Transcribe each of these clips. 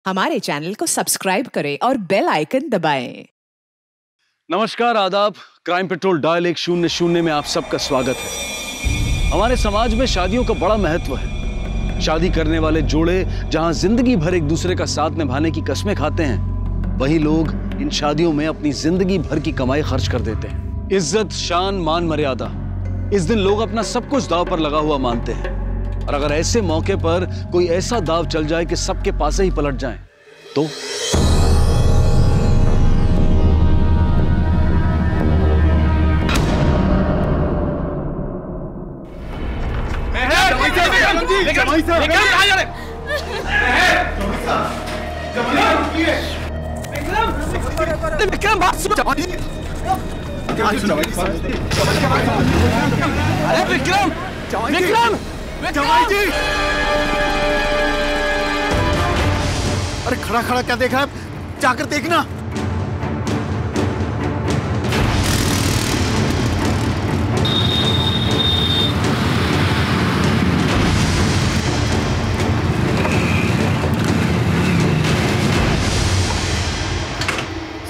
हमारे चैनल को सब्सक्राइब करें और बेल आइकन दबाएं। नमस्कार, आदाब। क्राइम पेट्रोल डायल 100 में आप सबका स्वागत है। हमारे समाज में शादियों का बड़ा महत्व है। शादी करने वाले जोड़े जहां जिंदगी भर एक दूसरे का साथ निभाने की कस्में खाते हैं, वही लोग इन शादियों में अपनी जिंदगी भर की कमाई खर्च कर देते हैं। इज्जत, शान, मान मर्यादा, इस दिन लोग अपना सब कुछ दांव पर लगा हुआ मानते हैं। और अगर ऐसे मौके पर कोई ऐसा दांव चल जाए कि सबके पासे ही पलट जाए तो विक्रम, बात सुनो। अरे विक्रम, विक्रम, जवाई जी! अरे खड़ा खड़ा क्या देख रहा है? जाकर देखना।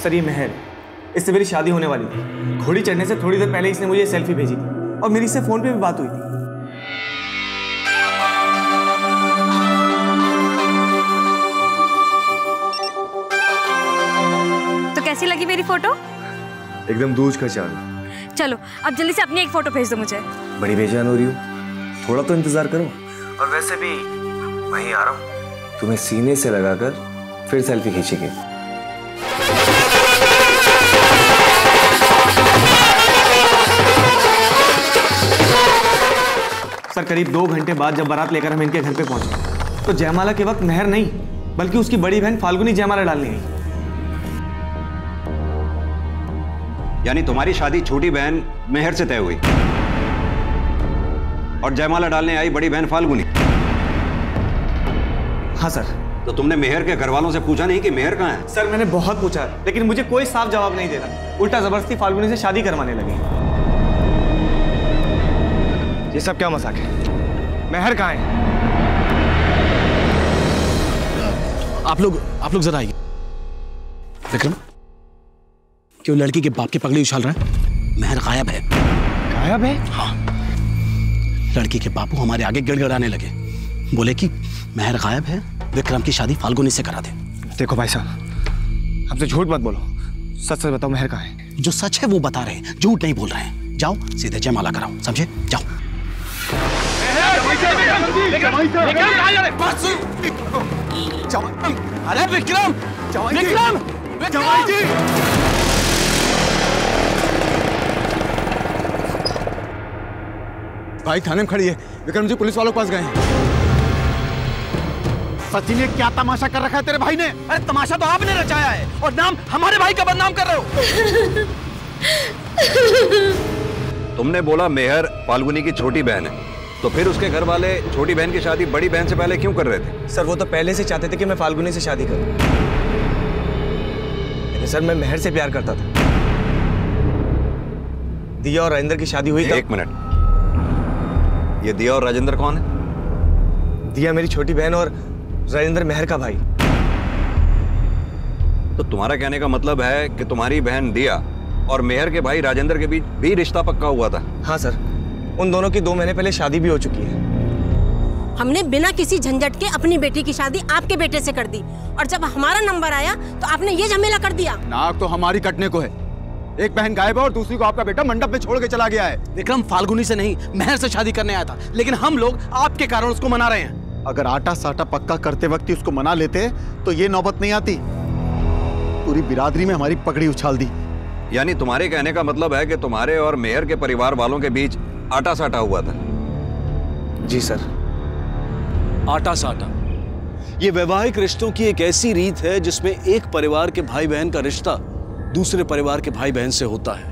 सर, ये महर, इससे मेरी शादी होने वाली थी। घोड़ी चढ़ने से थोड़ी देर पहले इसने मुझे सेल्फी भेजी थी और मेरी इससे फोन पे भी बात हुई थी। कैसी लगी मेरी फोटो? एकदम दूज का चांद। चलो अब जल्दी से अपनी एक फोटो भेज दो मुझे। बड़ी बेजान हो रही हूँ, थोड़ा तो इंतजार करो। और वैसे भी वहीं आ रहा हूँ, तुम्हें सीने से लगाकर फिर सेल्फी खींचेंगे। सर, करीब 2 घंटे बाद जब बारात लेकर हम इनके घर पे पहुंचे तो जयमाला के वक्त महर नहीं बल्कि उसकी बड़ी बहन फाल्गुनी जयमाला डालने आई। यानी तुम्हारी शादी छोटी बहन मेहर से तय हुई और जयमाला डालने आई बड़ी बहन फाल्गुनी। हाँ सर। तो तुमने मेहर के घर वालों से पूछा नहीं कि मेहर कहाँ है? सर, मैंने बहुत पूछा लेकिन मुझे कोई साफ जवाब नहीं दे रहा। उल्टा जबरदस्ती फाल्गुनी से शादी करवाने लगे। ये सब क्या मजाक है? मेहर कहाँ है? आप लोग जरा आइए। विक्रम, क्यों लड़की के बाप की पगड़ी उछाल रहा है? मेहर गायब है। गायब है? हाँ। लड़की के बापू हमारे आगे गिड़गिड़ाने लगे, बोले कि मेहर गायब है, विक्रम की शादी फाल्गुनी से करा दे। देखो भाई साहब, हमसे झूठ मत बोलो, सच सच बताओ, मेहर कहाँ है? जो सच है वो बता रहे हैं, झूठ नहीं बोल रहे हैं। जाओ सीधे जयमाला कराओ, समझे? जाओ। अरे विक्रम, विक्रम, जवाई जी! भाई थाने में खड़ी है, विक्रम जी पुलिस वालों के पास गए हैं। सचिन, ने क्या तमाशा कर रखा है तेरे भाई ने? अरे तमाशा तो आपने रचाया है और नाम हमारे भाई का बदनाम कर रहे हो। तुमने बोला मेहर फाल्गुनी की छोटी बहन है, तो फिर उसके घर वाले छोटी बहन की शादी बड़ी बहन से पहले क्यों कर रहे थे? सर, वो तो पहले से चाहते थे कि मैं फाल्गुनी से शादी करूं, लेकिन सर मैं मेहर से प्यार करता था। दिया और राजेंद्र की शादी हुई। एक मिनट, ये दिया और राजेंद्र कौन है? दिया मेरी छोटी बहन और राजेंद्र मेहर का भाई। तो तुम्हारा कहने का मतलब है कि तुम्हारी बहन दिया और मेहर के भाई राजेंद्र के बीच भी रिश्ता पक्का हुआ था? हाँ सर, उन दोनों की 2 महीने पहले शादी भी हो चुकी है। हमने बिना किसी झंझट के अपनी बेटी की शादी आपके बेटे से कर दी और जब हमारा नंबर आया तो आपने ये झमेला कर दिया। नाक तो हमारी कटने को है। एक बहन गायब है और दूसरी को आपका बेटा मंडप में छोड़ के चला गया है। विक्रम फाल्गुनी से नहीं, मेहर से शादी करने आया था, लेकिन हम लोग आपके कारण उसको मना रहे हैं। अगर आटा साटा पक्का करते वक्त ही उसको मना लेते तो ये नौबत नहीं आती। पूरी बिरादरी में हमारी पगड़ी उछाल दी। यानी तुम्हारे कहने का मतलब है कि तुम्हारे और मेहर के परिवार वालों के बीच आटा साटा हुआ था? जी सर। आटा साटा, ये वैवाहिक रिश्तों की एक ऐसी रीत है जिसमें एक परिवार के भाई बहन का रिश्ता दूसरे परिवार के भाई बहन से होता है।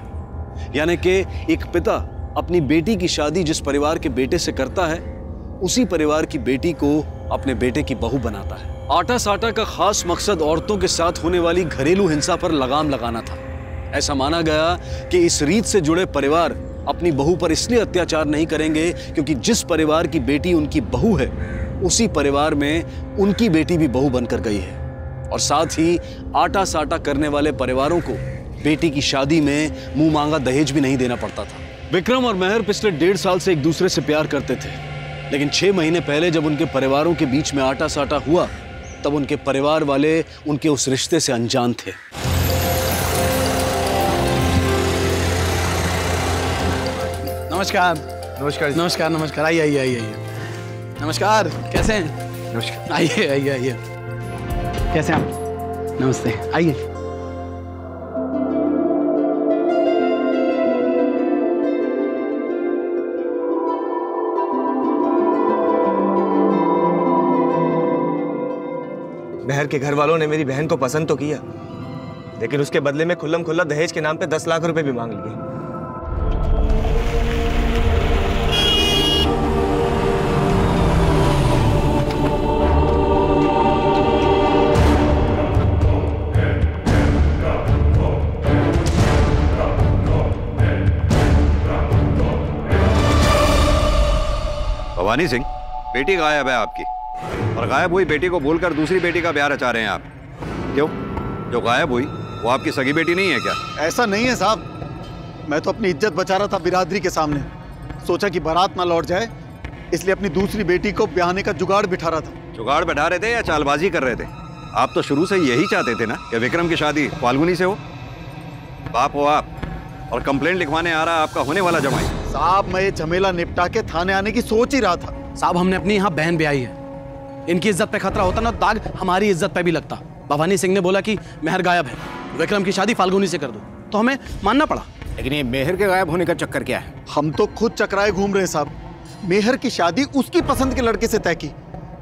यानी कि एक पिता अपनी बेटी की शादी जिस परिवार के बेटे से करता है, उसी परिवार की बेटी को अपने बेटे की बहू बनाता है। आटा साटा का खास मकसद औरतों के साथ होने वाली घरेलू हिंसा पर लगाम लगाना था। ऐसा माना गया कि इस रीत से जुड़े परिवार अपनी बहू पर इसलिए अत्याचार नहीं करेंगे क्योंकि जिस परिवार की बेटी उनकी बहू है उसी परिवार में उनकी बेटी भी बहू बनकर गई है। और साथ ही आटा साटा करने वाले परिवारों को बेटी की शादी में मुंह मांगा दहेज भी नहीं देना पड़ता था। विक्रम और मेहर पिछले 1.5 साल से एक दूसरे से प्यार करते थे, लेकिन 6 महीने पहले जब उनके परिवारों के बीच में आटा साटा हुआ तब उनके परिवार वाले उनके उस रिश्ते से अनजान थे। नमस्कार। नमस्कार। नमस्कार नमस्कार, आइए आइए आइए आइए। नमस्कार, कैसे हैं? नमस्कार। आइए आइए आइए। कैसे हैं आप? नमस्ते, आइए। मेहर के घर वालों ने मेरी बहन को पसंद तो किया, लेकिन उसके बदले में खुल्लम खुल्ला दहेज के नाम पे 10 लाख रुपए भी मांग लिए। भवानी सिंह, बेटी गायब है आपकी, और गायब हुई बेटी को भूलकर दूसरी बेटी का ब्याह रचा रहे हैं आप। क्यों? जो गायब हुई वो आपकी सगी बेटी नहीं है क्या? ऐसा नहीं है साहब, मैं तो अपनी इज्जत बचा रहा था बिरादरी के सामने। सोचा कि बारात ना लौट जाए, इसलिए अपनी दूसरी बेटी को ब्याहने का जुगाड़ बिठा रहा था। जुगाड़ बैठा रहे थे या चालबाजी कर रहे थे? आप तो शुरू से यही चाहते थे ना कि विक्रम की शादी फाल्गुनी से हो। बाप हो आप, और कंप्लेंट लिखवाने आ रहा आपका होने वाला जमाई। साहब, मैं ये झमेला निपटा के थाने आने की सोच ही रहा था। साहब, हमने अपनी यहाँ बहन ब्याही है, इनकी इज्जत पे खतरा होता ना, दाग हमारी इज्जत पे भी लगता। भवानी सिंह ने बोला कि मेहर गायब है, विक्रम की शादी फाल्गुनी से कर दो, तो हमें मानना पड़ा। लेकिन ये मेहर के गायब होने का चक्कर क्या है? हम तो खुद चकराए घूम रहे हैं साहब। मेहर की शादी उसकी पसंद के लड़के से तय की,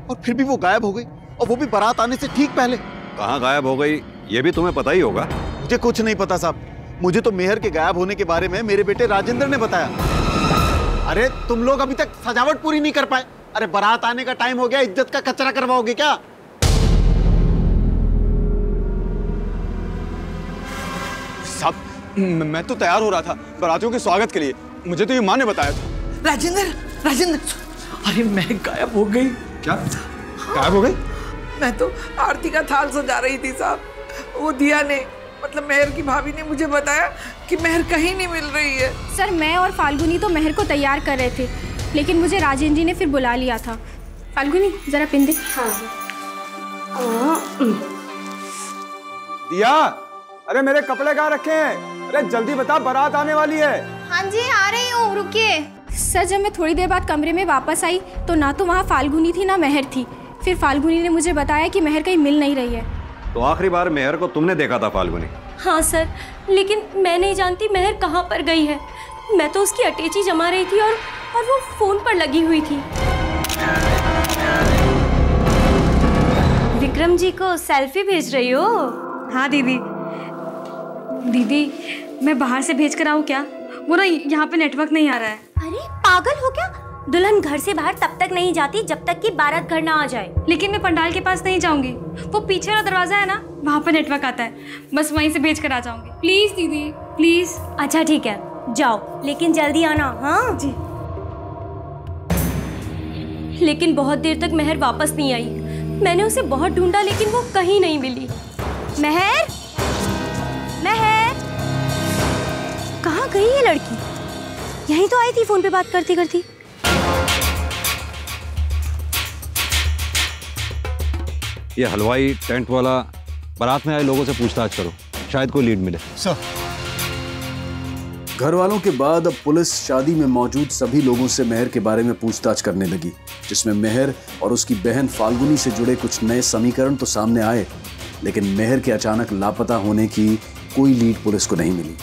और फिर भी वो गायब हो गई, और वो भी बारात आने से ठीक पहले। कहाँ गायब हो गई ये भी तुम्हें पता ही होगा। मुझे कुछ नहीं पता साहब, मुझे तो मेहर के गायब होने के बारे में मेरे बेटे राजेंद्र ने बताया। अरे तुम लोग अभी तक सजावट पूरी नहीं कर पाए। अरे बारात आने का टाइम हो गया, इज्जत का कचरा करवाओगे क्या? साहब, मैं तो तैयार हो रहा था बारातियों के स्वागत के लिए, मुझे तो ये माँ ने बताया था। राजेंद्र, राजेंद्र, अरे मैं गायब हो गई। क्या गायब हो गई? मैं तो आरती का थाल सजा रही थी साहब, वो दिया ने, मतलब मेहर की भाभी ने मुझे बताया कि मेहर कहीं नहीं मिल रही है। सर, मैं और फाल्गुनी तो मेहर को तैयार कर रहे थे, लेकिन मुझे राजेंद्र जी ने फिर बुला लिया था। फाल्गुनी, जरा पिन दे। दिया, अरे मेरे कपड़े कहाँ रखे हैं? अरे जल्दी बता, बारात आने वाली है। हाँ जी, आ रही हूँ, रुकिए। सर, जब मैं थोड़ी देर बाद कमरे में वापस आई तो ना तो वहाँ फाल्गुनी थी ना मेहर थी। फिर फाल्गुनी ने मुझे बताया कि मेहर कहीं मिल नहीं रही है। तो आखिरी बार मेहर को तुमने देखा था फाल्गुनी? हाँ सर, लेकिन मैं नहीं जानती मेहर कहाँ पर गई है। मैं तो उसकी अटैची जमा रही थी और वो फोन पर लगी हुई थी। विक्रम जी को सेल्फी भेज रही हो? हाँ दीदी। दीदी, मैं बाहर से भेज कर आऊँ क्या? वो ना यहाँ पे नेटवर्क नहीं आ रहा है। अरे पागल हो क्या? दुल्हन घर से बाहर तब तक नहीं जाती जब तक कि बारात घर ना आ जाए। लेकिन मैं पंडाल के पास नहीं जाऊंगी, वो पीछे वाला दरवाजा है ना, वहाँ पर नेटवर्क आता है, बस वहीं से भेज कर आ जाऊंगी। प्लीज दीदी, प्लीज। अच्छा ठीक है, जाओ, लेकिन जल्दी आना। हाँ जी। लेकिन बहुत देर तक मेहर वापस नहीं आई। मैंने उसे बहुत ढूंढा लेकिन वो कहीं नहीं मिली। मेहर, मेहर, कहाँ गई ये लड़की? यहीं तो आई थी फोन पे बात करती करती। ये हलवाई, टेंट वाला, बारात में आए लोगों से पूछताछ करो, शायद कोई लीड मिले। सर। घर वालों के बाद अब पुलिस शादी में मौजूद सभी लोगों से मेहर के बारे में पूछताछ करने लगी, जिसमें मेहर और उसकी बहन फाल्गुनी से जुड़े कुछ नए समीकरण तो सामने आए, लेकिन मेहर के अचानक लापता होने की कोई लीड पुलिस को नहीं मिली।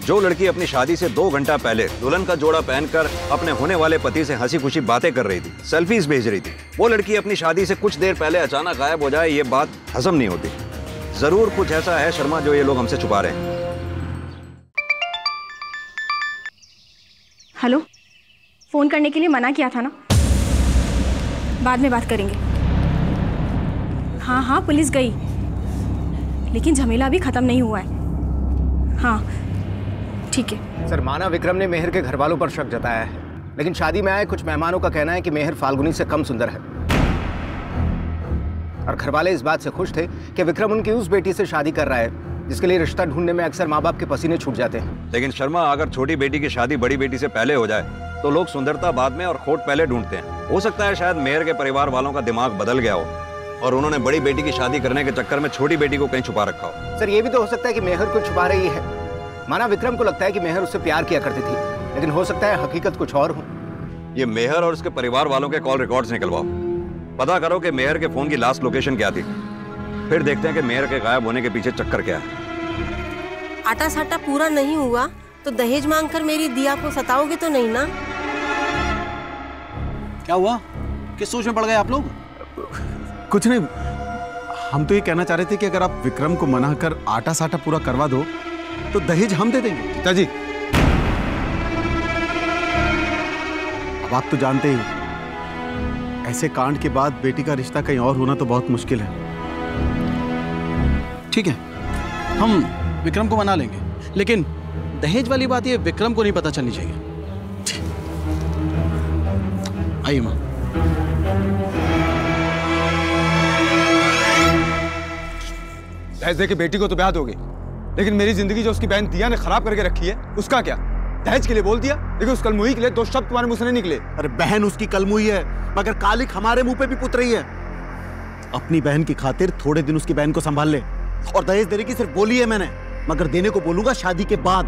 जो लड़की अपनी शादी से 2 घंटा पहले दुल्हन का जोड़ा पहनकर अपने होने वाले पति से हंसी खुशी बातें कर रही थी, सेल्फीज भेज रही थी, वो लड़की अपनी शादी से कुछ देर पहले अचानक गायब हो जाए, ये बात हजम नहीं होती। जरूर कुछ ऐसा है शर्मा जो ये लोग हमसे छुपा रहे हैं। हेलो, फोन करने के लिए मना किया था ना, बाद में बात करेंगे। हाँ हाँ, पुलिस गई, लेकिन झमेला अभी खत्म नहीं हुआ है। हाँ ठीक है। सर, माना विक्रम ने मेहर के घर वालों पर शक जताया है, लेकिन शादी में आए कुछ मेहमानों का कहना है कि मेहर फाल्गुनी से कम सुंदर है। और घर वाले इस बात से खुश थे कि विक्रम उनकी उस बेटी से शादी कर रहा है जिसके लिए रिश्ता ढूंढने में अक्सर माँ बाप के पसीने छूट जाते हैं। लेकिन शर्मा, अगर छोटी बेटी की शादी बड़ी बेटी से पहले हो जाए तो लोग सुंदरता बाद में और खोट पहले ढूंढते हैं। हो सकता है शायद मेहर के परिवार वालों का दिमाग बदल गया हो और उन्होंने बड़ी बेटी की शादी करने के चक्कर में छोटी बेटी को कहीं छुपा रखा हो। सर, ये भी तो हो सकता है कि मेहर को छुपा रही है। माना विक्रम को लगता है कि मेहर उससे प्यार किया करती थी, लेकिन हो सकता है हकीकत कुछ और हो। ये मेहर और उसके परिवार वालों के कॉल रिकॉर्ड्स निकलवाओ, पता करो कि मेहर के फोन की लास्ट लोकेशन क्या थी, फिर देखते हैं कि मेहर के गायब होने के पीछे चक्कर क्या है। आटा साटा पूरा नहीं हुआ तो दहेज मांगकर मेरी दिया को सताओगे तो नहीं ना? क्या हुआ? किस सोच में पड़ गए आप लोग? कुछ नहीं, हम तो ये कहना चाह रहे थे कि अगर आप विक्रम को मना कर आटा साटा पूरा करवा दो तो दहेज हम दे देंगे। पिताजी, अब आप तो जानते ही, ऐसे कांड के बाद बेटी का रिश्ता कहीं और होना तो बहुत मुश्किल है। ठीक है, हम विक्रम को मना लेंगे, लेकिन दहेज वाली बात ये विक्रम को नहीं पता चलनी चाहिए। आइए मां। दहेज देके बेटी को तो ब्याह दोगे, लेकिन मेरी जिंदगी जो उसकी बहन दिया ने खराब करके रखी है, उसका क्या? दहेज के लिए बोल दिया, लेकिन उस कलमुही के लिए दो शब्द तुम्हारे मुंह से नहीं निकले। अरे बहन उसकी कलमुही है, मगर कालिक हमारे मुंह पे भी पुत रही है। अपनी बहन की खातिर थोड़े दिन उसकी बहन को संभाल ले, और दहेज देने की सिर्फ बोली है मैंने, मगर देने को बोलूंगा शादी के बाद,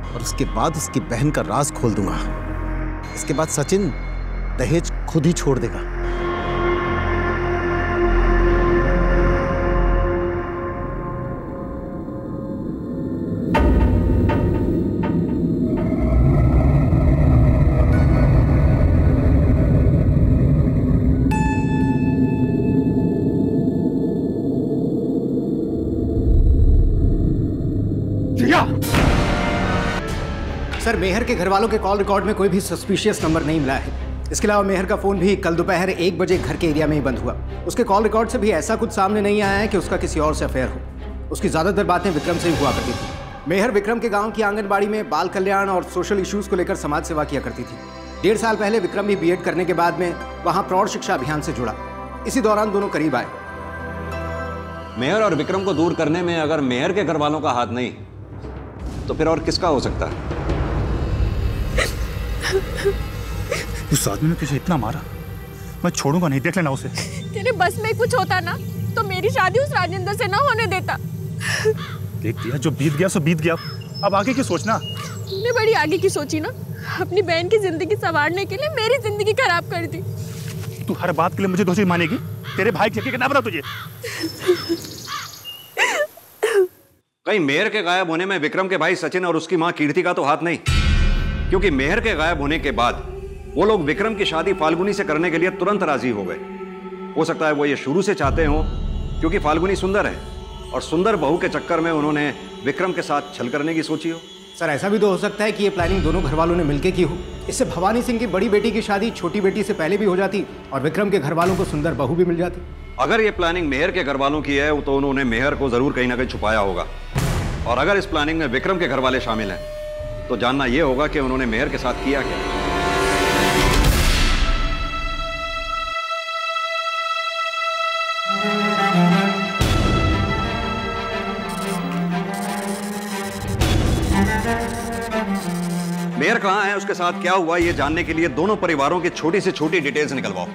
और उसके बाद उसकी बहन का राज खोल दूंगा। इसके बाद सचिन दहेज खुद ही छोड़ देगा। सर, मेहर के घर वालों के कॉल रिकॉर्ड में कोई भी सस्पिशियस नंबर नहीं मिला है। इसके अलावा मेहर का फोन भी कल दोपहर 1 बजे घर के एरिया में ही बंद हुआ। उसके कॉल रिकॉर्ड से भी ऐसा कुछ सामने नहीं आया है कि उसका किसी और से अफेयर हो। उसकी ज्यादातर बातें विक्रम से ही हुआ करती थी। मेहर विक्रम के गांव की आंगनबाड़ी में बाल कल्याण और सोशल इश्यूज को लेकर समाज सेवा किया करती थी। 1.5 साल पहले विक्रम भी बीएड करने के बाद में वहां प्रौढ़ शिक्षा अभियान से जुड़ा। इसी दौरान दोनों करीब आए। मेहर और विक्रम को दूर करने में अगर मेहर के घर वालों का हाथ नहीं तो फिर और किसका हो सकता है? उस आदमी ने तुझे इतना मारा, मैं छोड़ूंगा नहीं, देख लेना उसे। तेरे बस में कुछ होता ना तो मेरी शादी उस राजेंद्र से ना होने देता। देख दिया, जो बीत गया सो बीत गया, अब आगे की सोचना। तूने बड़ी आगे की सोची ना, अपनी बहन की जिंदगी संवारने के लिए मेरी जिंदगी खराब कर दी। तू हर बात के लिए मुझे दोषी मानेगी? तेरे भाई की हकीकत ना बता तुझे। कहीं मेहर के गायब होने में विक्रम के भाई सचिन और उसकी मां कीर्ति का तो हाथ नहीं, क्योंकि मेहर के गायब होने के बाद वो लोग विक्रम की शादी फाल्गुनी से करने के लिए तुरंत राजी हो गए। हो सकता है वो ये शुरू से चाहते हो, क्योंकि फाल्गुनी सुंदर है और सुंदर बहू के चक्कर में उन्होंने विक्रम के साथ छल करने की सोची हो। सर, ऐसा भी तो हो सकता है कि ये प्लानिंग दोनों घर वालों ने मिलकर की हो। इससे भवानी सिंह की बड़ी बेटी की शादी छोटी बेटी से पहले भी हो जाती और विक्रम के घर वालों को सुंदर बहू भी मिल जाती। अगर ये प्लानिंग मेहर के घर वालों की है तो उन्होंने मेहर को जरूर कहीं ना कहीं छुपाया होगा, और अगर इस प्लानिंग में विक्रम के घर वाले शामिल हैं तो जानना यह होगा कि उन्होंने मेहर के साथ किया क्या। मेहर कहां है, उसके साथ क्या हुआ, ये जानने के लिए दोनों परिवारों की छोटी से छोटी डिटेल्स निकलवाओ।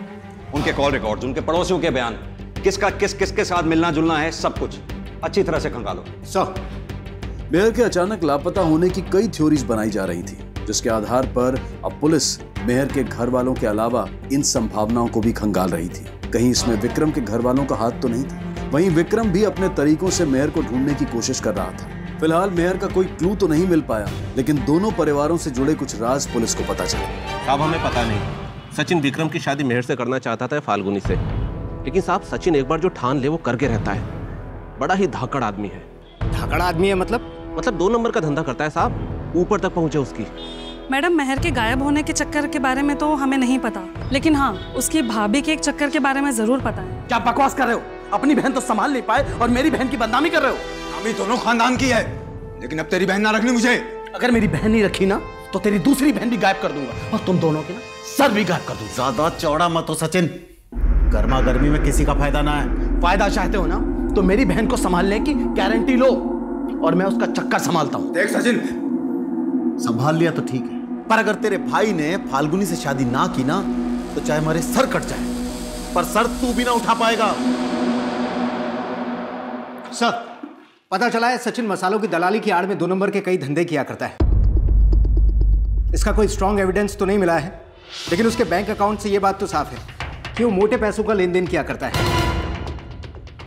उनके कॉल रिकॉर्ड्स, उनके पड़ोसियों के बयान, किसका किसके साथ मिलना जुलना है, सब कुछ अच्छी तरह से खंगालो। मेहर के अचानक लापता होने की कई थ्योरीज बनाई जा रही थी, जिसके आधार पर अब पुलिस मेहर के घर वालों के अलावा इन संभावनाओं को भी खंगाल रही थी। कहीं इसमें विक्रम के घर वालों का हाथ तो नहीं था। वहीं विक्रम भी अपने तरीकों से मेहर को ढूंढने की कोशिश कर रहा था। फिलहाल मेहर का कोई क्लू तो नहीं मिल पाया, लेकिन दोनों परिवारों से जुड़े कुछ राज पुलिस को पता चले। साहब, हमें पता नहीं। सचिन विक्रम की शादी मेहर से करना चाहता था फाल्गुनी से, लेकिन साहब सचिन एक बार जो ठान ले वो करके रहता है। बड़ा ही धाकड़ आदमी है। धाकड़ आदमी है मतलब 2 नंबर का धंधा करता है साहब, ऊपर तक पहुंचे उसकी। मैडम, मेहर के गायब होने के चक्कर के बारे में तो हमें नहीं पता, लेकिन हाँ, उसकी भाभी के एक चक्कर के बारे में जरूर पता है। क्या बकवास कर रहे हो? अपनी बहन तो संभाल नहीं पाए और मेरी बहन की बदनामी कर रहे हो। अभी दोनों खानदान की है, लेकिन अब तेरी बहन ना रखनी मुझे। अगर मेरी बहन नहीं रखी ना तो तेरी दूसरी बहन भी गायब कर दूंगा और तुम दोनों के ना सर भी गायब कर दूंगा। ज्यादा चौड़ा मत हो सचिन, गर्मा गर्मी में किसी का फायदा ना है। फायदा चाहते हो ना तो मेरी बहन को संभालने की गारंटी लो और मैं उसका चक्कर संभालता हूं। देख सचिन, संभाल लिया तो ठीक है, पर अगर तेरे भाई ने फाल्गुनी से शादी ना की ना तो चाहे हमारे सर कट जाए, पर सर तू भी ना उठा पाएगा। सर, पता चला है सचिन मसालों की दलाली की आड़ में 2 नंबर के कई धंधे किया करता है। इसका कोई स्ट्रॉन्ग एविडेंस तो नहीं मिला है, लेकिन उसके बैंक अकाउंट से यह बात तो साफ है कि वो मोटे पैसों का लेन देन किया करता है।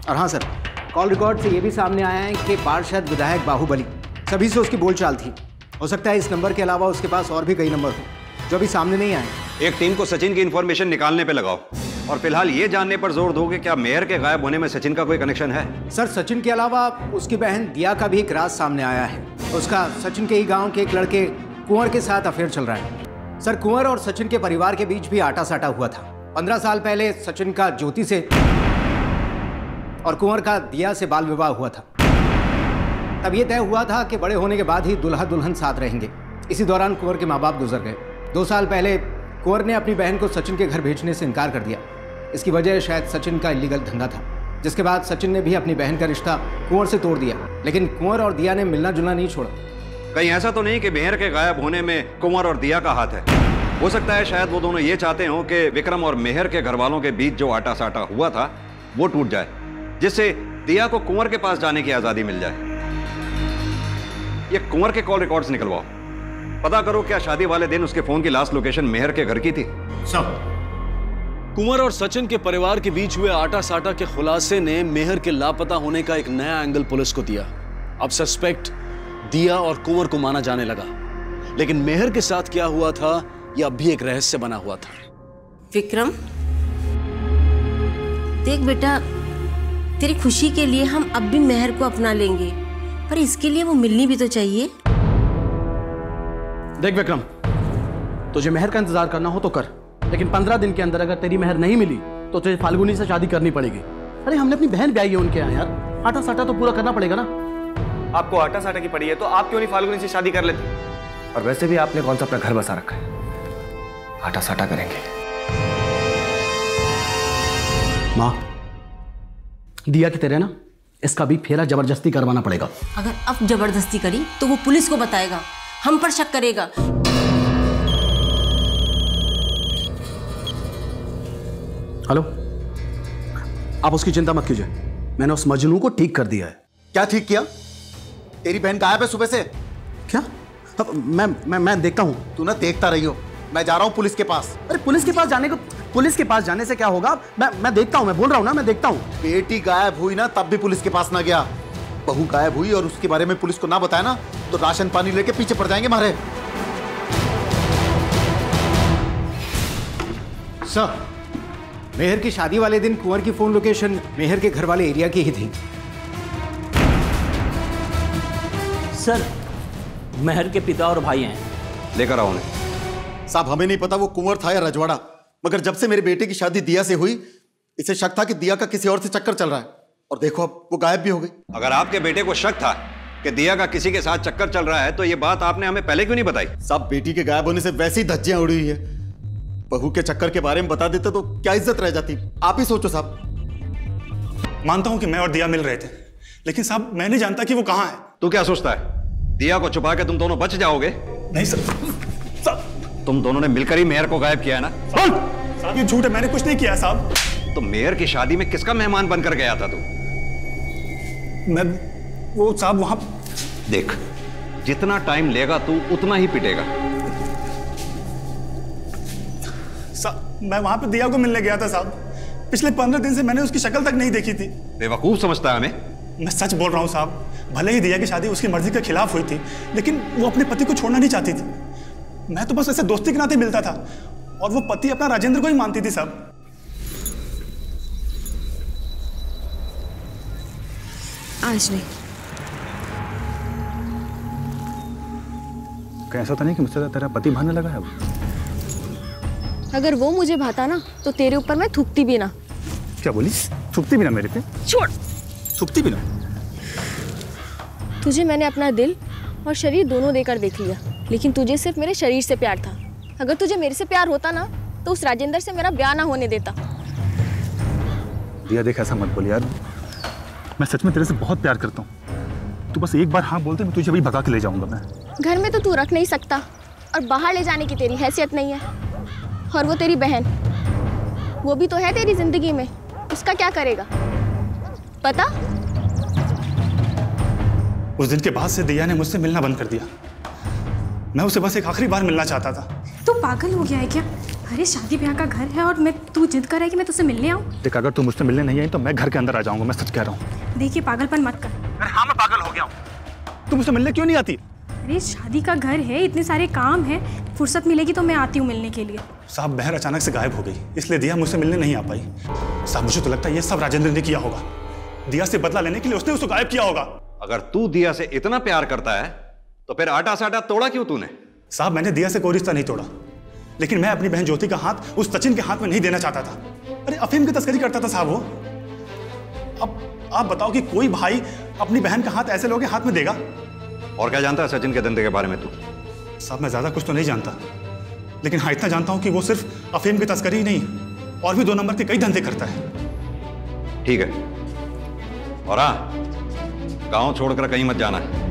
और हाँ सर, कॉल रिकॉर्ड से यह भी सामने आया है कि पार्षद, विधायक, बाहुबली सभी से उसकी बोलचाल थी। हो सकता है इस नंबर के अलावा उसके पास और भी कई नंबर हो जो अभी सामने नहीं आए। एक टीम को सचिन की इंफॉर्मेशन निकालने पे लगाओ और फिलहाल ये जानने पर जोर दो कि क्या मेहर के गायब होने में सचिन का कोई कनेक्शन है। सर, सचिन के अलावा उसकी बहन दिया का भी एक राज सामने आया है। उसका सचिन के ही गांव के एक लड़के कुंवर के साथ अफेयर चल रहा है। सर, कुंवर और सचिन के परिवार के बीच भी आटा साटा हुआ था। 15 साल पहले सचिन का ज्योति से और कुंवर का दिया से बाल विवाह हुआ था। तब यह तय हुआ था कि बड़े होने के बाद ही दुल्हा दुल्हन साथ रहेंगे। इसी दौरान कुंवर के माँ बाप गुजर गए। 2 साल पहले कुंवर ने अपनी बहन को सचिन के घर भेजने से इनकार कर दिया। इसकी वजह शायद सचिन का इलीगल धंधा था, जिसके बाद सचिन ने भी अपनी बहन का रिश्ता कुंवर से तोड़ दिया। लेकिन कुंवर और दिया ने मिलना जुलना नहीं छोड़ा। कहीं ऐसा तो नहीं कि मेहर के गायब होने में कुंवर और दिया का हाथ है? हो सकता है शायद वो दोनों ये चाहते हो कि विक्रम और मेहर के घर वालों के बीच जो आटा साटा हुआ था वो टूट जाए, जिससे दिया को कुंवर के पास जाने की आजादी मिल जाए। ये कुंवर के कॉल रिकॉर्ड्स निकलवाओ, पता करो क्या शादी वाले दिन उसके फोन की लास्ट लोकेशन मेहर के घर की थी। कुंवर और सचिन के परिवार के बीच हुए आटा साटा के खुलासे ने मेहर के लापता होने का एक नया एंगल पुलिस को दिया। अब सस्पेक्ट दिया और कुंवर को माना जाने लगा, लेकिन मेहर के साथ क्या हुआ था यह अब भी एक रहस्य बना हुआ था। विक्रम, देख बेटा, तेरी खुशी के लिए हम अब भी मेहर को अपना लेंगे, पर इसके लिए वो मिलनी भी तो चाहिए। देख विक्रम, तुझे मेहर का इंतजार करना हो तो कर, लेकिन 15 दिन के अंदर अगर तेरी मेहर नहीं मिली तो तुझे फाल्गुनी से शादी करनी पड़ेगी। अरे हमने अपनी बहन ब्याही है उनके यहाँ यार, आटा साटा तो पूरा करना पड़ेगा ना। आपको आटा साटा की पड़ी है तो आप क्यों नहीं फाल्गुनी से शादी कर लेते? और वैसे भी आपने कौन सा अपना घर बसा रखा है? आटा साटा करेंगे। माँ, दिया की तेरे ना इसका भी फेरा जबरदस्ती करवाना पड़ेगा। अगर अब जबरदस्ती करी तो वो पुलिस को बताएगा, हम पर शक करेगा। हेलो, आप उसकी चिंता मत कीजिए, मैंने उस मजनू को ठीक कर दिया है। क्या ठीक किया? तेरी बहन गायब है सुबह से। क्या? अब मैं देखता हूं। तू ना देखता रही हो, मैं जा रहा हूं पुलिस के पास। अरे पुलिस के पास जाने से क्या होगा? मैं देखता हूं, मैं बोल रहा हूं ना, मैं देखता हूं। बेटी गायब हुई ना तब भी पुलिस के पास ना गया। बहू गायब हुई और उसके बारे में पुलिस को ना बताया ना तो राशन पानी लेके पीछे पड़ जाएंगे हमारे। सर, मेहर की शादी वाले दिन कुंवर की फोन लोकेशन मेहर के घर वाले एरिया की ही थी। सर, मेहर के पिता और भाई हैं। लेकर आओ उन्हें। साहब, हमें नहीं पता वो कुंवर था या रजवाड़ा, मगर जब से मेरे बेटे की शादी दिया से हुई इसे शक था कि दिया का किसी और से चक्कर चल रहा है, और देखो अब वो गायब भी हो गई। अगर आपके बेटे को शक था कि दिया का किसी के साथ चक्कर चल रहा है तो ये बात आपने हमें पहले क्यों नहीं बताई? साहब, बेटी के गायब होने से वैसी धज्जियां उड़ी हुई है, बहू के चक्कर के बारे में बता देते तो क्या इज्जत रह जाती। आप ही सोचो साहब। मानता हूं कि मैं और दिया मिल रहे थे, लेकिन साहब मैं नहीं जानता कि वो कहां है। तू क्या सोचता है दिया को छुपा के तुम दोनों बच जाओगे? नहीं सर, तुम दोनों ने मिलकर ही मेहर को गायब किया है ना? साहब ये झूठ है, मैंने कुछ नहीं किया साहब। तो मेहर की शादी में किसका मेहमान बनकर गया था तू? मैं वो साहब वहां। देख, जितना टाइम लेगा तू उतना ही पिटेगा। मैं वहां पे दिया को मिलने गया था साहब। पिछले 15 दिन से मैंने उसकी शक्ल तक नहीं देखी थी। बेवकूफ समझता है हमें? मैं सच बोल रहा हूं साहब, भले ही दिया की शादी उसकी मर्जी के खिलाफ हुई थी, लेकिन वो अपने पति को छोड़ना नहीं चाहती थी। मैं तो बस ऐसे दोस्ती के नाते मिलता था, और वो पति अपना राजेंद्र को ही मानती थी साहब। आज नहीं। कैसा तो नहीं कि मुझसे तेरा पति भाने लगा है वो? अगर वो मुझे भाता ना तो तेरे ऊपर मैं थूकती भी ना। क्या बोली? थूकती भी ना मेरे पे? छोड़। थूकती भी ना? तुझे मैंने अपना दिल और शरीर दोनों देकर देख लिया, लेकिन तुझे सिर्फ मेरे शरीर से प्यार था। अगर तुझे मेरे से प्यार होता ना तो उस राजेंद्र से मेरा ब्याह ना होने देता। दिया देख, ऐसा मत बोल यार, मैं सच में तेरे से बहुत प्यार करता हूँ। तू बस एक बार हाँ बोलते, मैं तुझे अभी भगा के ले जाऊंगा। मैं घर में तो तू रख नहीं सकता और बाहर ले जाने की तेरी हैसियत नहीं है। और वो तेरी बहन, वो भी तो है तेरी जिंदगी में, उसका क्या करेगा पता? उस दिन के बाद से दिया ने मुझसे मिलना बंद कर दिया। मैं उसे बस एक आखिरी बार मिलना चाहता था। तू पागल हो गया है क्या? अरे शादी ब्याह का घर है और तू जिद कर रहा है कि मैं तुझसे मिलने आऊं? देख, अगर तू मुझसे मिलने नहीं आई तो मैं घर के अंदर आ जाऊंगा, मैं सच कह रहा हूँ। देखिए पागलपन मत कर। अरे हाँ, मैं पागल हो गया हूँ। तू मुझसे मिलने क्यों नहीं आती? अरे शादी का घर है, इतने सारे काम है, फुर्सत मिलेगी तो मैं आती हूँ मिलने के लिए। साहब, बहर अचानक से गायब हो गई, इसलिए दिया मुझसे मिलने नहीं आ पाई। साहब, मुझे तो लगता है ये सब राजेंद्र ने किया होगा। दिया से बदला लेने के लिए उसने उसको गायब किया होगा। अगर तू दिया से इतना प्यार करता है तो फिर आटा साटा तोड़ा क्यों तूने? साहब, मैंने दिया से कोई रिश्ता नहीं तोड़ा, लेकिन मैं अपनी बहन ज्योति का हाथ उस सचिन के हाथ में नहीं देना चाहता था। अरे अफीम की तस्करी करता था साहब वो। अब आप बताओ कि कोई भाई अपनी बहन का हाथ ऐसे लोगों के हाथ में देगा? और क्या जानता है सचिन के धंधे के बारे में तू? साहब, मैं ज्यादा कुछ तो नहीं जानता, लेकिन हाँ इतना जानता हूं कि वो सिर्फ अफीम की तस्करी ही नहीं, और भी 2 नंबर के कई धंधे करता है। ठीक है, और हाँ, गांव छोड़कर कहीं मत जाना है।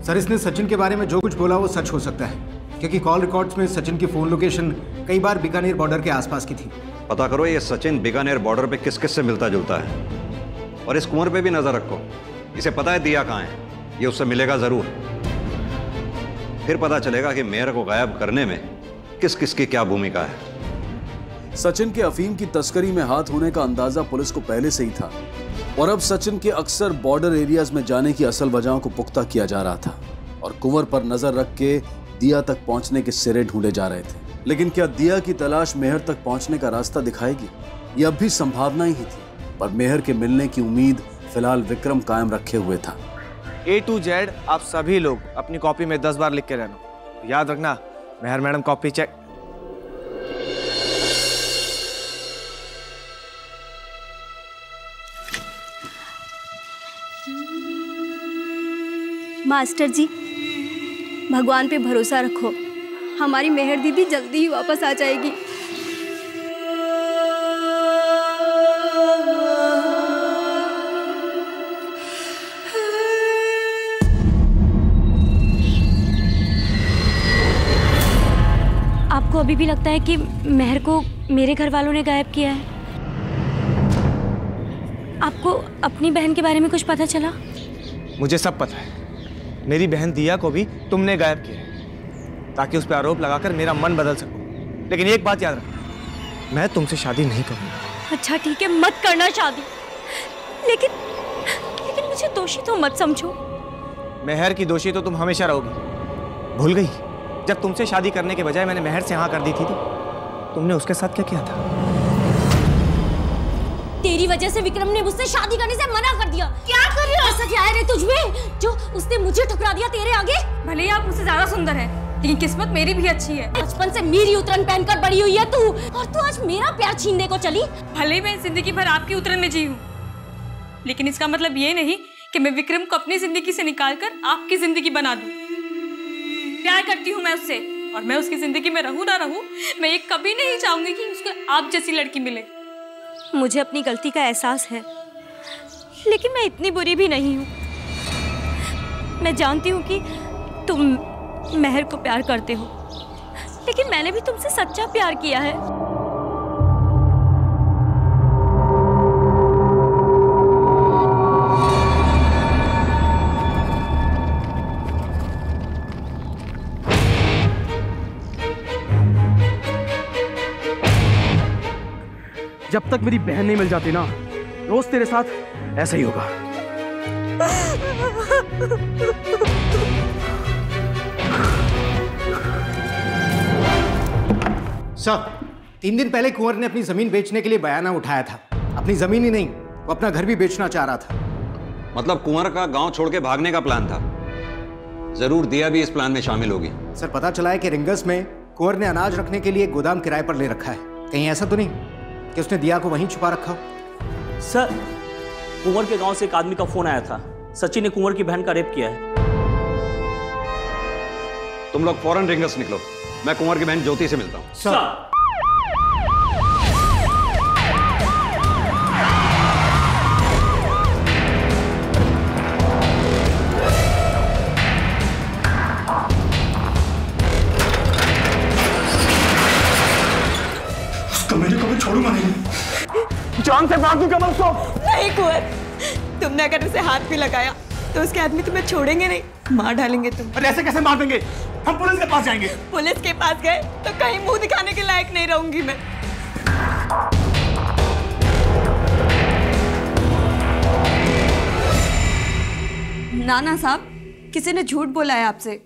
सर, इसने सचिन के बारे में जो कुछ बोला वो सच हो सकता है, क्योंकि कॉल रिकॉर्ड्स में सचिन की फोन लोकेशन कई बार बीकानेर बॉर्डर के आसपास की थी। पता करो ये सचिन बीकानेर बॉर्डर पे किस किस से मिलता जुलता है, और इस कुंवर पे भी नजर रखो। इसे पता है दिया कहाँ है, ये उससे मिलेगा जरूर। फिर पता चलेगा कि मेयर को गायब करने में किस किस की क्या भूमिका है। सचिन के अफीम की तस्करी में हाथ होने का अंदाजा पुलिस को पहले से ही था, और अब सचिन के अक्सर बॉर्डर एरियाज में जाने की असल वजहों को पुख्ता किया जा रहा था, और कुंवर पर नजर रख के दिया तक पहुंचने के सिरे ढूंढे जा रहे थे। लेकिन क्या दिया की तलाश मेहर तक पहुंचने का रास्ता दिखाएगी? यह अब भी संभावना ही थी, पर मेहर के मिलने की उम्मीद फिलहाल विक्रम कायम रखे हुए था। A to Z आप सभी लोग अपनी कॉपी में 10 बार लिख के रहना। याद रखना, मेहर मैडम कॉपी चेक। मास्टर जी, भगवान पे भरोसा रखो, हमारी मेहर दीदी जल्दी ही वापस आ जाएगी। आपको अभी भी लगता है कि मेहर को मेरे घर वालों ने गायब किया है? आपको अपनी बहन के बारे में कुछ पता चला? मुझे सब पता है। मेरी बहन दिया को भी तुमने गायब किया है, ताकि उस पर आरोप लगाकर मेरा मन बदल सकूं। लेकिन एक बात याद रखना, मैं तुमसे शादी नहीं करूंगा। अच्छा ठीक है, मत करना शादी, लेकिन मुझे दोषी तो मत समझो। मेहर की दोषी तो तुम हमेशा रहोगी। भूल गई जब तुमसे शादी करने के बजाय मैंने मेहर से हाँ कर दी थी, तो तुमने उसके साथ क्या किया था? तेरी वजह से विक्रम ने मुझसे शादी करने से मना कर दिया। क्या कर रही हो? ऐसा क्या है रे तुझमें जो उसने मुझे ठुकरा दिया तेरे आगे? भले ही आप मुझसे ज्यादा सुंदर हैं, लेकिन किस्मत मेरी भी अच्छी है। बचपन से मेरी उतरन पहनकर बड़ी हुई है तू, और तू आज मेरा प्यार छीनने को चली। भले मैं जिंदगी भर आपकी उतरन में जी हूँ, लेकिन इसका मतलब ये नहीं कि मैं विक्रम को अपनी जिंदगी से निकालकर आपकी जिंदगी बना दूं। प्यार करती हूँ मैं उससे, और मैं उसकी जिंदगी में रहूं ना रहूं, मैं ये कभी नहीं चाहूंगी कि उसको आप जैसी लड़की मिले। मुझे अपनी गलती का एहसास है, लेकिन मैं इतनी बुरी भी नहीं हूँ। मैं जानती हूँ कि तुम मेहर को प्यार करते हो, लेकिन मैंने भी तुमसे सच्चा प्यार किया है। जब तक मेरी बहन नहीं मिल जाती ना, रोज तेरे साथ ऐसा ही होगा। सर, 3 दिन पहले कुंवर ने अपनी जमीन बेचने के लिए बयाना उठाया था। अपनी जमीन ही नहीं, वो अपना घर भी बेचना चाह रहा था। मतलब कुंवर का गांव छोड़ के भागने का प्लान था। जरूर दिया भी इस प्लान में शामिल होगी। सर, पता चला है कि रिंगस में कुंवर ने अनाज रखने के लिए एक गोदाम किराए पर ले रखा है। कहीं ऐसा तो नहीं कि उसने दिया को वहीं छुपा रखा? सर, कुंवर के गांव से एक आदमी का फोन आया था, सचिन ने कुंवर की बहन का रेप किया है। तुम लोग फौरन रिंगस निकलो, मैं कुंवर की बहन ज्योति से मिलता हूं। सर। जान से मार दूंगा मैं उसको। नहीं कुंवर, तुमने अगर उसे हाथ भी लगाया तो उसके आदमी तुम्हें छोड़ेंगे नहीं, मार डालेंगे तुम। अरे ऐसे कैसे मार देंगे? हम पुलिस के पास जाएंगे। पुलिस के पास गए तो कहीं मुंह दिखाने के लायक नहीं रहूंगी मैं। नाना साहब, किसी ने झूठ बोला है आपसे।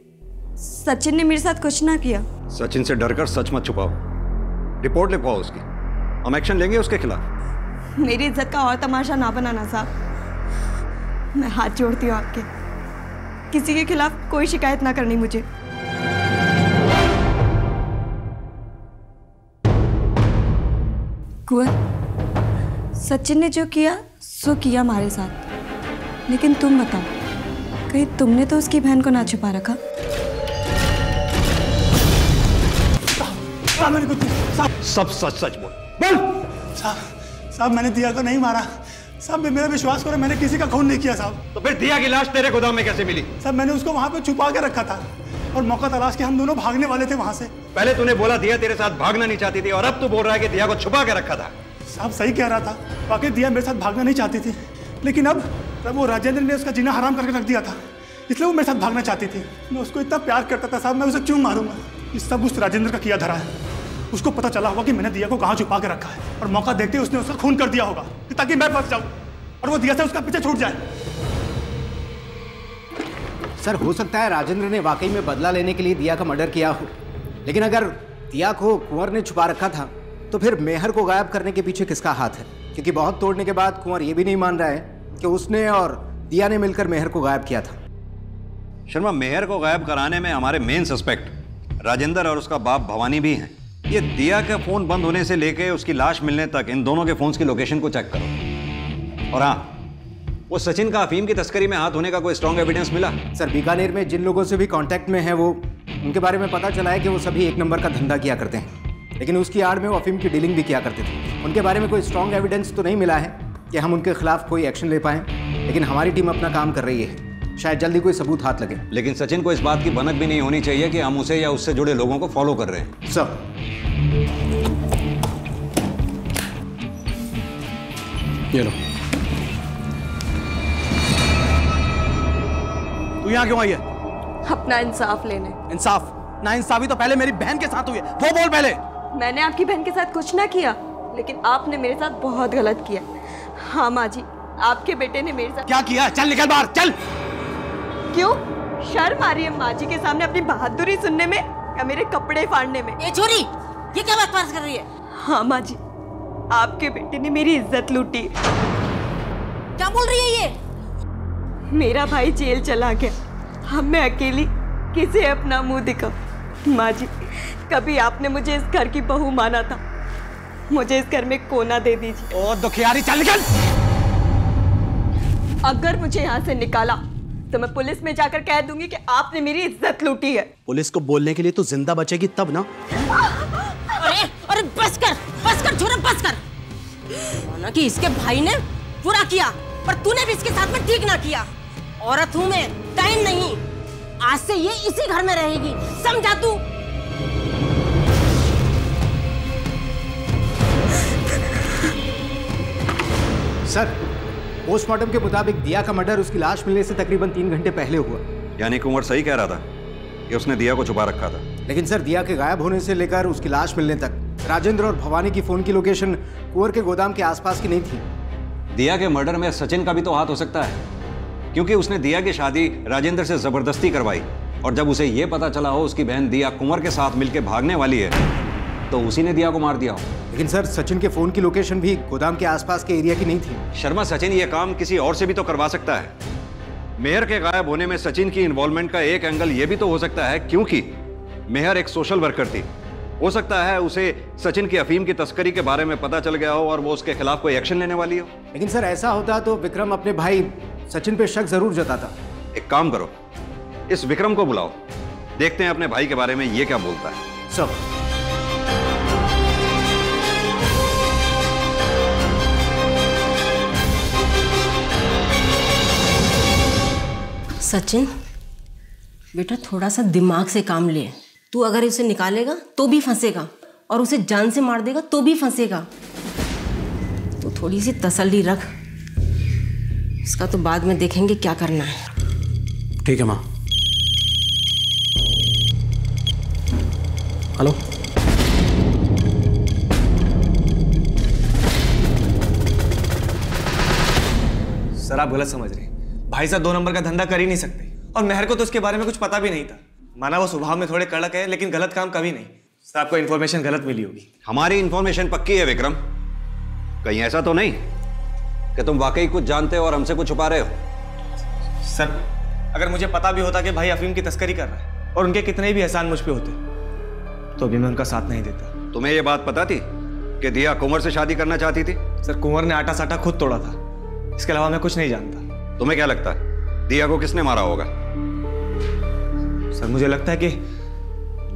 सचिन ने मेरे साथ कुछ ना किया। सचिन से डरकर सच मत छुपाओ, रिपोर्ट लिखवाओ उसकी, हम एक्शन लेंगे उसके खिलाफ। मेरी इज्जत का और तमाशा ना बनाना साहब, मैं हाथ जोड़ती हूँ आपके, किसी के खिलाफ कोई शिकायत ना करनी मुझे। कुंवर, सचिन ने जो किया सो किया हमारे साथ, लेकिन तुम बताओ, कहीं तुमने तो उसकी बहन को ना छुपा रखा? सब सच सच बोल। साहब मैंने दिया को नहीं मारा साहब, मेरा विश्वास करो, मैंने किसी का खून नहीं किया साहब। तो फिर दिया की लाश तेरे गोदाम में कैसे मिली? साहब मैंने उसको वहां पे छुपा के रखा था और मौका तलाश के हम दोनों भागने वाले थे वहां से। पहले तूने बोला दिया तेरे साथ भागना नहीं चाहती थी और अब तू बोल रहा है कि दिया को छुपा के रखा था। साहब सही कह रहा था, वाकई दिया मेरे साथ भागना नहीं चाहती थी, लेकिन अब वो राजेंद्र ने उसका जीना हराम करके रख दिया था, इसलिए वो मेरे साथ भागना चाहती थी। मैं उसको इतना प्यार करता था साहब, मैं उसे क्यों मारूंगा? ये सब उस राजेंद्र का किया धरा है। उसको पता चला होगा कि मैंने दिया को कहाँ छुपा के रखा है और मौका देखते ही उसने उसका खून कर दिया होगा ताकि मैं फंस जाऊं और वो दिया से उसका पीछे छूट जाए। सर हो सकता है राजेंद्र ने वाकई में बदला लेने के लिए दिया का मर्डर किया हो, लेकिन अगर दिया को कुंवर ने छुपा रखा था तो फिर मेहर को गायब करने के पीछे किसका हाथ है? क्योंकि बहुत तोड़ने के बाद कुंवर ये भी नहीं मान रहा है कि उसने और दिया ने मिलकर मेहर को गायब किया था। शर्मा, मेहर को गायब कराने में हमारे मेन सस्पेक्ट राजेंद्र और उसका बाप भवानी भी हैं। ये दिया का फोन बंद होने से लेके उसकी लाश मिलने तक इन दोनों के फोन्स की लोकेशन को चेक करो। और हाँ, वो सचिन का अफीम की तस्करी में हाथ होने का कोई स्ट्रॉन्ग एविडेंस मिला? सर बीकानेर में जिन लोगों से भी कांटेक्ट में है वो, उनके बारे में पता चला है कि वो सभी एक नंबर का धंधा किया करते हैं, लेकिन उसकी आड़ में वो अफीम की डीलिंग भी किया करते थे। उनके बारे में कोई स्ट्रॉन्ग एविडेंस तो नहीं मिला है कि हम उनके खिलाफ कोई एक्शन ले पाएं, लेकिन हमारी टीम अपना काम कर रही है, शायद जल्दी कोई सबूत हाथ लगे। लेकिन सचिन को इस बात की भनक भी नहीं होनी चाहिए कि हम उसे या उससे जुड़े लोगों को फॉलो कर रहे हैं। सर ये लो। तू यहाँ क्यों आई है? अपना इंसाफ लेने। इंसाफ? ना इंसाफी तो पहले मेरी बहन के साथ हुई है, वो बोल पहले। मैंने आपकी बहन के साथ कुछ ना किया, लेकिन आपने मेरे साथ बहुत गलत किया। हाँ माँ जी, आपके बेटे ने मेरे साथ क्या किया? चल निकल बाहर, चल। क्यों शर्म आ रही है माँ जी के सामने अपनी बहादुरी सुनने में या मेरे कपड़े फाड़ने में? ये छोरी, ये क्या बकवास कर रही है? हाँ माँ जी, आपके बेटे ने मेरी इज्जत लूटी। क्या बोल रही है ये? मेरा भाई जेल चला गया, अब मैं अकेली किसे अपना मुंह दिखाऊं? माँ जी, कभी आपने मुझे इस घर की बहू माना था, मुझे इस घर में कोना दे दीजिए। ओ दुखियारी, चल निकल। अगर मुझे यहाँ से निकाला तो मैं पुलिस में जाकर कह दूंगी कि आपने मेरी इज्जत लूटी है। पुलिस को बोलने के लिए तो जिंदा बचेगी तब ना। अरे बस कर छोरा, बस कर। माना कि इसके भाई ने बुरा किया, पर तूने भी इसके साथ में ठीक ना किया। औरत हूं मैं, टाइम नहीं। आज से ये इसी घर में रहेगी, समझा तू? सर पोस्टमार्टम के मुताबिक दिया का मर्डर उसकी लाश मिलने से तकरीबन 3 घंटे पहले हुआ। यानी कुंवर सही कह रहा था कि उसने दिया को छुपा रखा था। लेकिन सर दिया के गायब होने से लेकर उसकी लाश मिलने तक राजेंद्र और भवानी की फोन की लोकेशन कुंवर के गोदाम के आसपास की नहीं थी। दिया के मर्डर में सचिन का भी तो हाथ हो सकता है, क्योंकि उसने दिया की शादी राजेंद्र से जबरदस्ती करवाई और जब उसे यह पता चला हो उसकी बहन दिया कुंवर के साथ मिलकर भागने वाली है तो उसी ने दिया को मार दिया हो। लेकिन सर सचिन के फोन की लोकेशन भी गोदाम के आसपास के एरिया की नहीं थी। शर्मा, सचिन ये काम किसी और से भी तो करवा सकता है। मेहर के गायब होने में सचिन की इन्वॉल्वमेंट का एक एंगल ये भी तो हो सकता है क्योंकि मेहर एक सोशल वर्कर थी। हो सकता है उसे सचिन की अफीम की तस्करी के बारे में पता चल गया हो और वो उसके खिलाफ कोई एक्शन लेने वाली हो। लेकिन सर ऐसा होता तो विक्रम अपने भाई सचिन पे शक जरूर जताता। एक काम करो, इस विक्रम को बुलाओ, देखते हैं अपने भाई के बारे में ये क्या बोलता है। सब सचिन बेटा, थोड़ा सा दिमाग से काम ले। तू अगर उसे निकालेगा तो भी फंसेगा और उसे जान से मार देगा तो भी फंसेगा। तो थोड़ी सी तसल्ली रख, इसका तो बाद में देखेंगे क्या करना है। ठीक है माँ। हेलो। सर आप गलत समझ रहे हैं। भाई साहब 2 नंबर का धंधा कर ही नहीं सकते, और मेहर को तो उसके बारे में कुछ पता भी नहीं था। माना वो स्वभाव में थोड़े कड़क है, लेकिन गलत काम कभी नहीं। सर आपको इन्फॉर्मेशन गलत मिली होगी। हमारी इन्फॉर्मेशन पक्की है विक्रम, कहीं ऐसा तो नहीं कि तुम वाकई कुछ जानते हो और हमसे कुछ छुपा रहे हो? सर अगर मुझे पता भी होता कि भाई अफीम की तस्करी कर रहा है और उनके कितने भी एहसान मुझ पे होते, तो अभी मैं उनका साथ नहीं देता। तुम्हें ये बात पता थी कि दिया कुंवर से शादी करना चाहती थी? सर कुंवर ने आटा साटा खुद तोड़ा था, इसके अलावा मैं कुछ नहीं जानता। तुम्हें क्या लगता है दिया को किसने मारा होगा? सर मुझे लगता है कि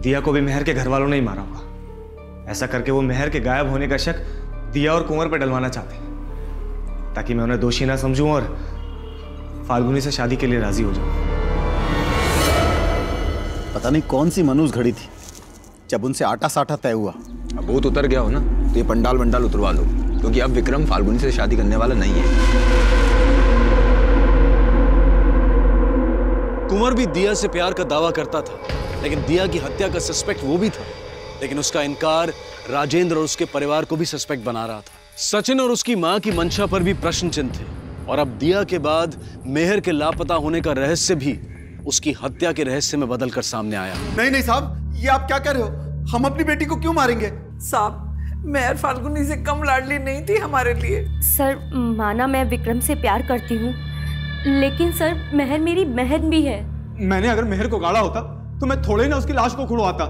दिया को भी मेहर के घर वालों ने ही मारा होगा। ऐसा करके वो मेहर के गायब होने का शक दिया और कुंवर पर डलवाना चाहते हैं, ताकि मैं उन्हें दोषी ना समझूं और फाल्गुनी से शादी के लिए राजी हो जाऊं। पता नहीं कौन सी मनूस घड़ी थी जब उनसे आटा साटा तय हुआ। अब भूत उतर गया हो ना, तो ये पंडाल वंडाल उतरवा लो, क्योंकि अब विक्रम फाल्गुनी से शादी करने वाला नहीं है। कुंवर भी दिया से प्यार का दावा करता था, लेकिन दिया की हत्या का सस्पेक्ट वो भी था, लेकिन उसका इनकार राजेंद्र और उसके परिवार को भी सस्पेक्ट बना रहा था। सचिन और उसकी मां की मंशा पर भी प्रश्न चिन्ह थे, और अब दिया के बाद मेहर के लापता होने का रहस्य भी उसकी हत्या के रहस्य में बदलकर सामने आया। नहीं नहीं साहब, ये आप क्या कर रहे हो? हम अपनी बेटी को क्यों मारेंगे? साहब मेहर फाल्गुनी से कम लाडली नहीं थी हमारे लिए। सर माना मैं विक्रम से प्यार करती हूँ, लेकिन सर मेहर मेरी बहन भी है। मैंने अगर मेहर को गाड़ा होता तो मैं थोड़े ना उसकी लाश को खुड़वाता।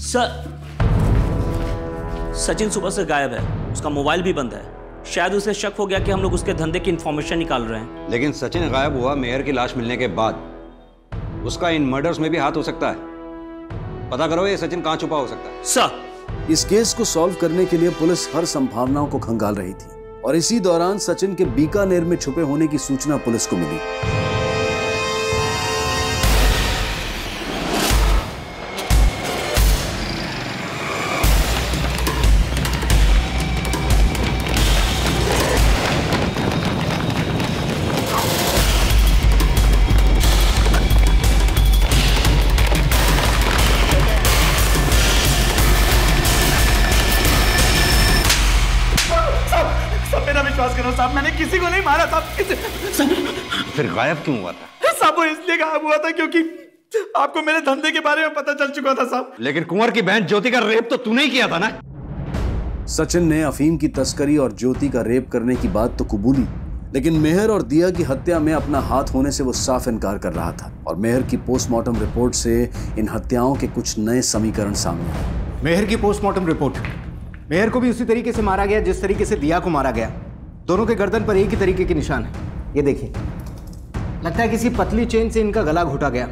सर सचिन सुबह से गायब है, उसका मोबाइल भी बंद है। शायद उसे शक हो गया कि हम लोग उसके धंधे की इंफॉर्मेशन निकाल रहे हैं। लेकिन सचिन गायब हुआ मेहर की लाश मिलने के बाद, उसका इन मर्डर्स में भी हाथ हो सकता है। पता करो ये सचिन कहां छुपा हो सकता है। सर इस केस को सॉल्व करने के लिए पुलिस हर संभावनाओं को खंगाल रही थी, और इसी दौरान सचिन के बीकानेर में छुपे होने की सूचना पुलिस को मिली। साहब मैंने किसी को नहीं मारा साहब। फिर गायब क्यों हुआ था? साहब वो इसलिए गायब हुआ था क्योंकि आपको मेरे धंधे के बारे में पता चल चुका था साहब। लेकिन कुंवर की बहन ज्योति का रेप तो तूने ही किया था ना? सचिन ने अफीम की तस्करी और ज्योति का रेप करने की बात तो कबूली, लेकिन मेहर और दिया की हत्या में अपना हाथ होने से वो साफ इनकार कर रहा था। और मेहर की पोस्टमार्टम रिपोर्ट से इन हत्याओं के कुछ नए समीकरण सामने आए। मेहर की पोस्टमार्टम रिपोर्ट, मेहर को भी उसी तरीके से मारा गया जिस तरीके से दिया को मारा गया। दोनों के गर्दन पर एक ही तरीके के निशान है। ये देखिए, लगता है किसी पतली चेन से इनका गला घुटा गया।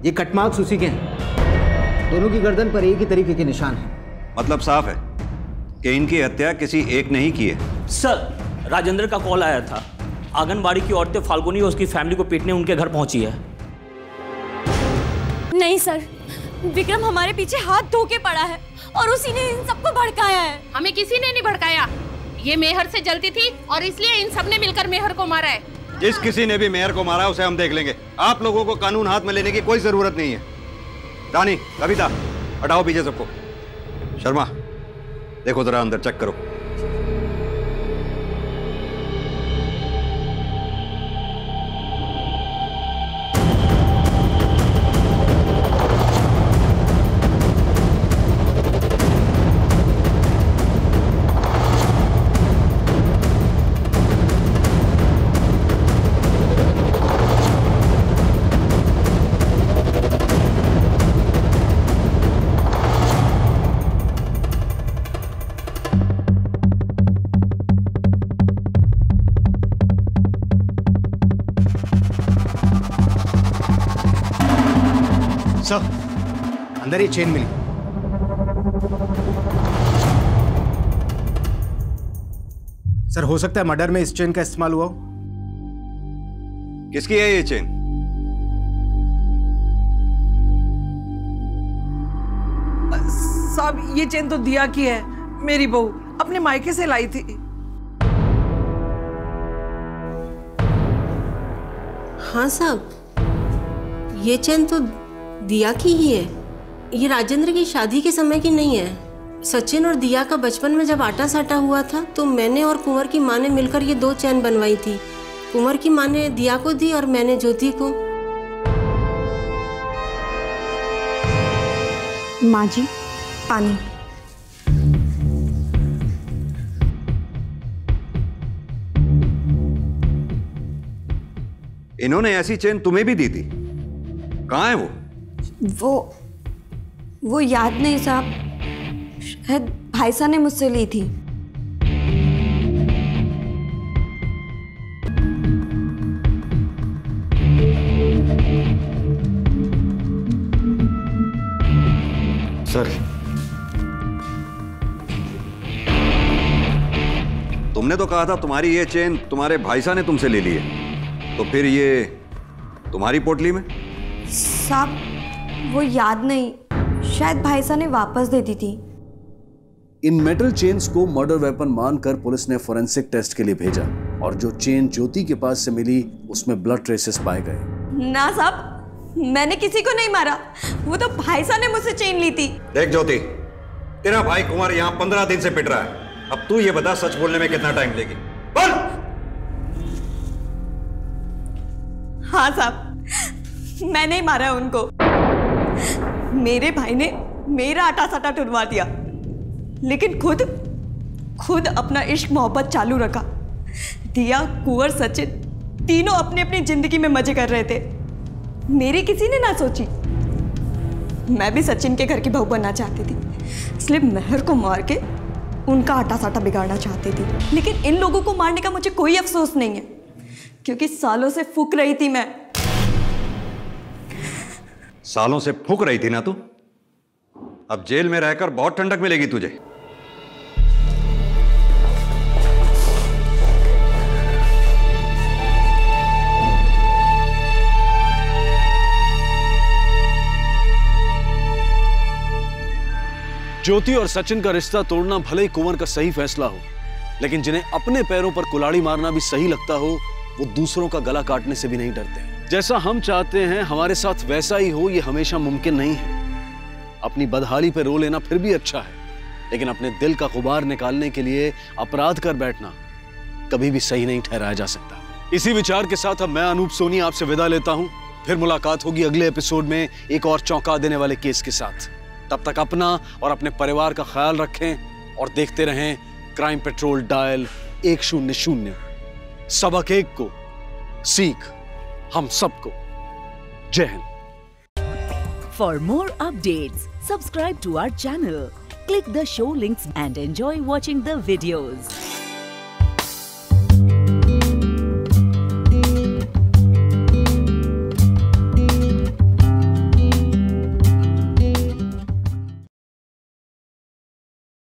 ये कट मार्क्स उसी के हैं। दोनों की गर्दन पर एक ही तरीके के निशान है। मतलब साफ है कि इनकी हत्या किसी एक ने ही की है। सर राजेंद्र का कॉल आया था, आंगनबाड़ी की औरतें फाल्गुनी और उसकी फैमिली को पीटने उनके घर पहुंची है। नहीं सर, विक्रम हमारे पीछे हाथ धो के पड़ा है और उसी ने इन सबको भड़काया है। हमें किसी ने नहीं भड़काया, ये मेहर से जलती थी और इसलिए इन सब ने मिलकर मेहर को मारा है। जिस किसी ने भी मेहर को मारा उसे हम देख लेंगे। आप लोगों को कानून हाथ में लेने की कोई जरूरत नहीं है। रानी, कविता, हटाओ पीछे सबको। शर्मा, देखो जरा अंदर, चेक करो। अंदर ये चेन मिली। सर हो सकता है मर्डर में इस चेन का इस्तेमाल हुआ हो। किसकी है ये चेन? साहब ये चेन तो दिया की है, मेरी बहू अपने मायके से लाई थी। हाँ साहब, ये चेन तो दिया की ही है। ये राजेंद्र की शादी के समय की नहीं है। सचिन और दिया का बचपन में जब आटा साटा हुआ था तो मैंने और कुंवर की माँ ने मिलकर ये 2 चैन बनवाई थी। कुंवर की माँ ने दिया को दी और मैंने ज्योति को। माँ जी, पानी। इन्होंने ऐसी चेन तुम्हें भी दी थी? कहाँ है वो याद नहीं साहब, शायद भाई साहब ने मुझसे ली थी। सर, तुमने तो कहा था तुम्हारी ये चेन तुम्हारे भाई साहब ने तुमसे ले ली है, तो फिर ये तुम्हारी पोटली में? साहब वो याद नहीं, शायद भाई साहब ने वापस दे दी थी। इन मेटल चेन्स को मर्डर वेपन मानकर पुलिस ने फोरेंसिक टेस्ट के लिए भेजा और जो चेन ज्योति के पास से मिली उसमें ब्लड ट्रेसेस पाए गए। ना साहब, मैंने किसी को नहीं मारा, वो तो भाई साहब ने मुझसे चेन ली थी। देख ज्योति, तेरा भाई कुंवर यहाँ 15 दिन से पिट रहा है। अब तू ये बता सच बोलने में कितना टाइम लेगी? बोल। हाँ साहब, मैंने ही मारा है उनको। मेरे भाई ने मेरा आटा साटा टुरवा दिया, लेकिन खुद अपना इश्क मोहब्बत चालू रखा। दिया, कुंवर, सचिन तीनों अपनी अपनी जिंदगी में मजे कर रहे थे। मेरी किसी ने ना सोची। मैं भी सचिन के घर की बहू बनना चाहती थी, इसलिए मेहर को मार के उनका आटा साटा बिगाड़ना चाहती थी। लेकिन इन लोगों को मारने का मुझे कोई अफसोस नहीं है, क्योंकि सालों से फूक रही थी मैं। सालों से फूक रही थी ना तू? अब जेल में रहकर बहुत ठंडक मिलेगी तुझे। ज्योति और सचिन का रिश्ता तोड़ना भले ही कुंवर का सही फैसला हो, लेकिन जिन्हें अपने पैरों पर कुल्हाड़ी मारना भी सही लगता हो, वो दूसरों का गला काटने से भी नहीं डरते। जैसा हम चाहते हैं हमारे साथ वैसा ही हो, ये हमेशा मुमकिन नहीं है। अपनी बदहाली पे रो लेना फिर भी अच्छा है, लेकिन अपने दिल का गुबार निकालने के लिए अपराध कर बैठना कभी भी सही नहीं ठहराया जा सकता। इसी विचार के साथ अब मैं अनूप सोनी आपसे विदा लेता हूं। फिर मुलाकात होगी अगले एपिसोड में एक और चौंका देने वाले केस के साथ। तब तक अपना और अपने परिवार का ख्याल रखें और देखते रहें क्राइम पेट्रोल डायल 100। सबक एक को, सीख हम सबको। जय Hind. For more updates, subscribe to our channel, click the show links and enjoy watching the videos.